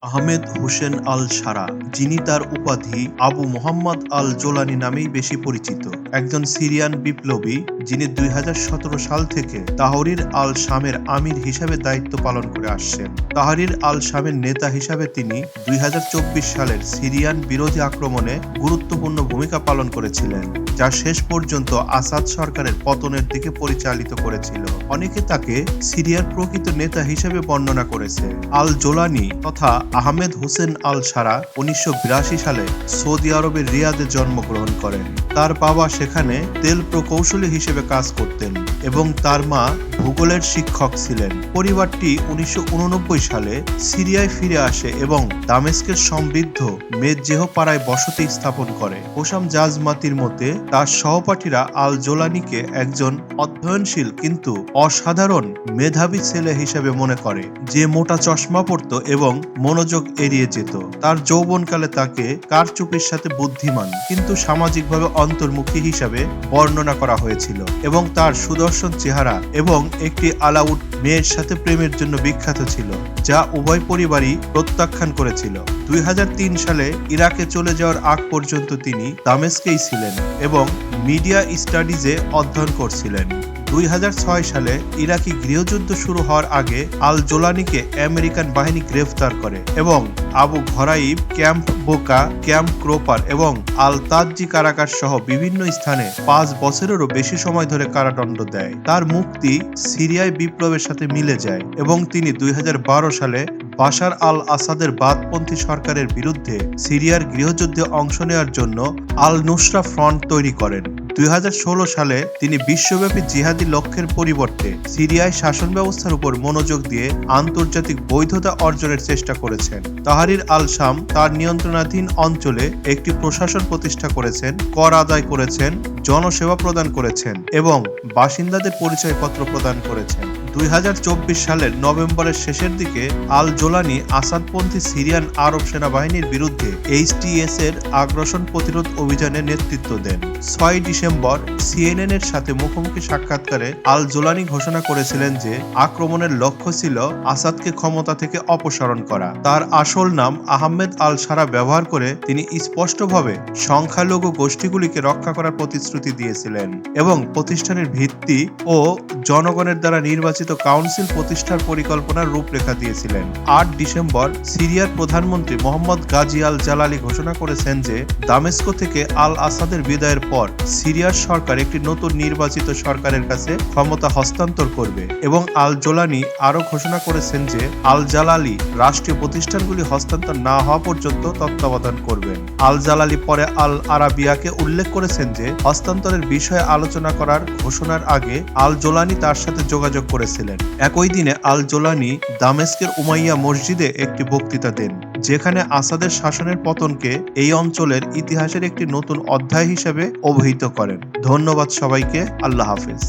আহমেদ হোসেন আল সারা, যিনি তার উপাধি আবু মোহাম্মদ আল জোলানি নামেই বেশি পরিচিত, একজন সিরিয়ান বিপ্লবী যিনি ২০১৭ সাল থেকে তাহরির আল শামের আমির হিসাবে দায়িত্ব পালন করে আসছেন। তাহরির আল শামের নেতা হিসাবে তিনি ২০২৪ সালের সিরিয়ান বিরোধী আক্রমণে গুরুত্বপূর্ণ ভূমিকা পালন করেছিলেন, যা শেষ পর্যন্ত আসাদ সরকারের পতনের দিকে পরিচালিত করেছিল। অনেকে তাকে সিরিয়ার প্রকৃত নেতা হিসেবে বর্ণনা করেছে। আল জোলানি তথা আহমেদ হোসেন আল সারা ১৯৮২ সালে সৌদি আরবের রিয়াদে জন্মগ্রহণ করেন। তার বাবা সেখানে তেল প্রকৌশলী হিসেবে কাজ করতেন এবং তার মা ভূগোলের শিক্ষক ছিলেন। পরিবারটি ১৯৮৯ সালে সিরিয়ায় ফিরে আসে এবং দামেস্কের সমৃদ্ধ মেদজেহ পাড়ায় বসতি স্থাপন করে। হোসাম জাজমাতির মতে তার সহপাঠীরা আল জোলানিকে একজন অধ্যয়নশীল কিন্তু অসাধারণ মেধাবী ছেলে হিসেবে মনে করে, যে মোটা চশমা পরত এবং মনোযোগ এড়িয়ে যেত। তার যৌবনকালে তাকে কারচুপির সাথে বুদ্ধিমান কিন্তু সামাজিকভাবে অন্তর্মুখী হিসাবে বর্ণনা করা হয়েছিল এবং তার সুদর্শন চেহারা এবং একটি আলাউট মেয়ের সাথে প্রেমের জন্য বিখ্যাত ছিল, যা উভয় পরিবারই প্রত্যাখ্যান করেছিল। ২০০৩ সালে ইরাকে চলে যাওয়ার আগ পর্যন্ত তিনি দামেস্কেই ছিলেন এবং মিডিয়া স্টাডিজে অধ্যয়ন করছিলেন। ২০০৬ সালে ইরাকি গৃহযুদ্ধ শুরু হওয়ার আগে আল জোলানিকে আমেরিকান বাহিনী গ্রেফতার করে এবং আবু ঘরাইব, ক্যাম্প বোকা, ক্যাম্প ক্রোপার এবং আল তাজি কারাগার সহ বিভিন্ন স্থানে ৫ বছরেরও বেশি সময় ধরে কারাদণ্ড দেয়। তার মুক্তি সিরিয়ায় বিপ্লবের সাথে মিলে যায় এবং তিনি ২০১২ সালে বাশার আল আসাদের বাদপন্থী সরকারের বিরুদ্ধে সিরিয়ার গৃহযুদ্ধে অংশ নেওয়ার জন্য আল নুসরা ফ্রন্ট তৈরি করেন। ২০১৬ সালে তিনি বিশ্বব্যাপী জিহাদি লক্ষ্যের পরিবর্তে সিরিয়ায় শাসন ব্যবস্থার উপর মনোযোগ দিয়ে আন্তর্জাতিক বৈধতা অর্জনের চেষ্টা করেছেন। তাহরির আল শাম তার নিয়ন্ত্রণাধীন অঞ্চলে একটি প্রশাসন প্রতিষ্ঠা করেছেন, কর আদায় করেছেন, জনসেবা প্রদান করেছেন এবং বাসিন্দাদের পরিচয়পত্র প্রদান করেছেন। ২০২৪ সালের নভেম্বরের শেষের দিকে আল জোলানি আসাদপন্থী সিরিয়ান আরব সেনাবাহিনীর বিরুদ্ধে এইচটিএস এর আগ্রাসন প্রতিরোধ অভিযানের নেতৃত্ব দেন। ৬ ডিসেম্বর সিএনএন এর সাথে মুখোমুখি সাক্ষাৎকারে আল জোলানি ঘোষণা করেছিলেন যে আক্রমণের লক্ষ্য ছিল আসাদকে ক্ষমতা থেকে অপসারণ করা। তার আসল নাম আহমেদ আল সারা ব্যবহার করে তিনি স্পষ্টভাবে সংখ্যালঘু গোষ্ঠীগুলিকে রক্ষা করার প্রতিশ্রুতি দিয়েছিলেন এবং প্রতিষ্ঠানের ভিত্তি ও জনগণের দ্বারা নির্বাচিত কাউন্সিল প্রতিষ্ঠার পরিকল্পনার রূপরেখা দিয়েছিলেন। ৮ ডিসেম্বর সিরিয়ার প্রধানমন্ত্রী মোহাম্মদ গাজী আল জালালি ঘোষণা করেছেন যে দামেস্কো থেকে আল আসাদের বিদায়ের পর সিরিয়ার সরকার একটি নতুন নির্বাচিত সরকারের কাছে ক্ষমতা হস্তান্তর করবে এবং আল জোলানি আরও ঘোষণা করেছেন যে আল জালালি রাষ্ট্রীয় প্রতিষ্ঠানগুলি হস্তান্তর না হওয়া পর্যন্ত তত্ত্বাবধান করবেন। আল জালালি পরে আল আরাবিয়াকে উল্লেখ করেছেন যে হস্তান্তরের বিষয়ে আলোচনা করার ঘোষণার আগে আল জোলানি তার সাথে যোগাযোগ করেছিলেন। একই দিনে আল জোলানি দামেস্কের উমাইয়া মসজিদে একটি বক্তৃতা দেন, যেখানে আসাদের শাসনের পতনকে এই অঞ্চলের ইতিহাসের একটি নতুন অধ্যায় হিসেবে অভিহিত করেন। ধন্যবাদ সবাইকে। আল্লাহ হাফেজ।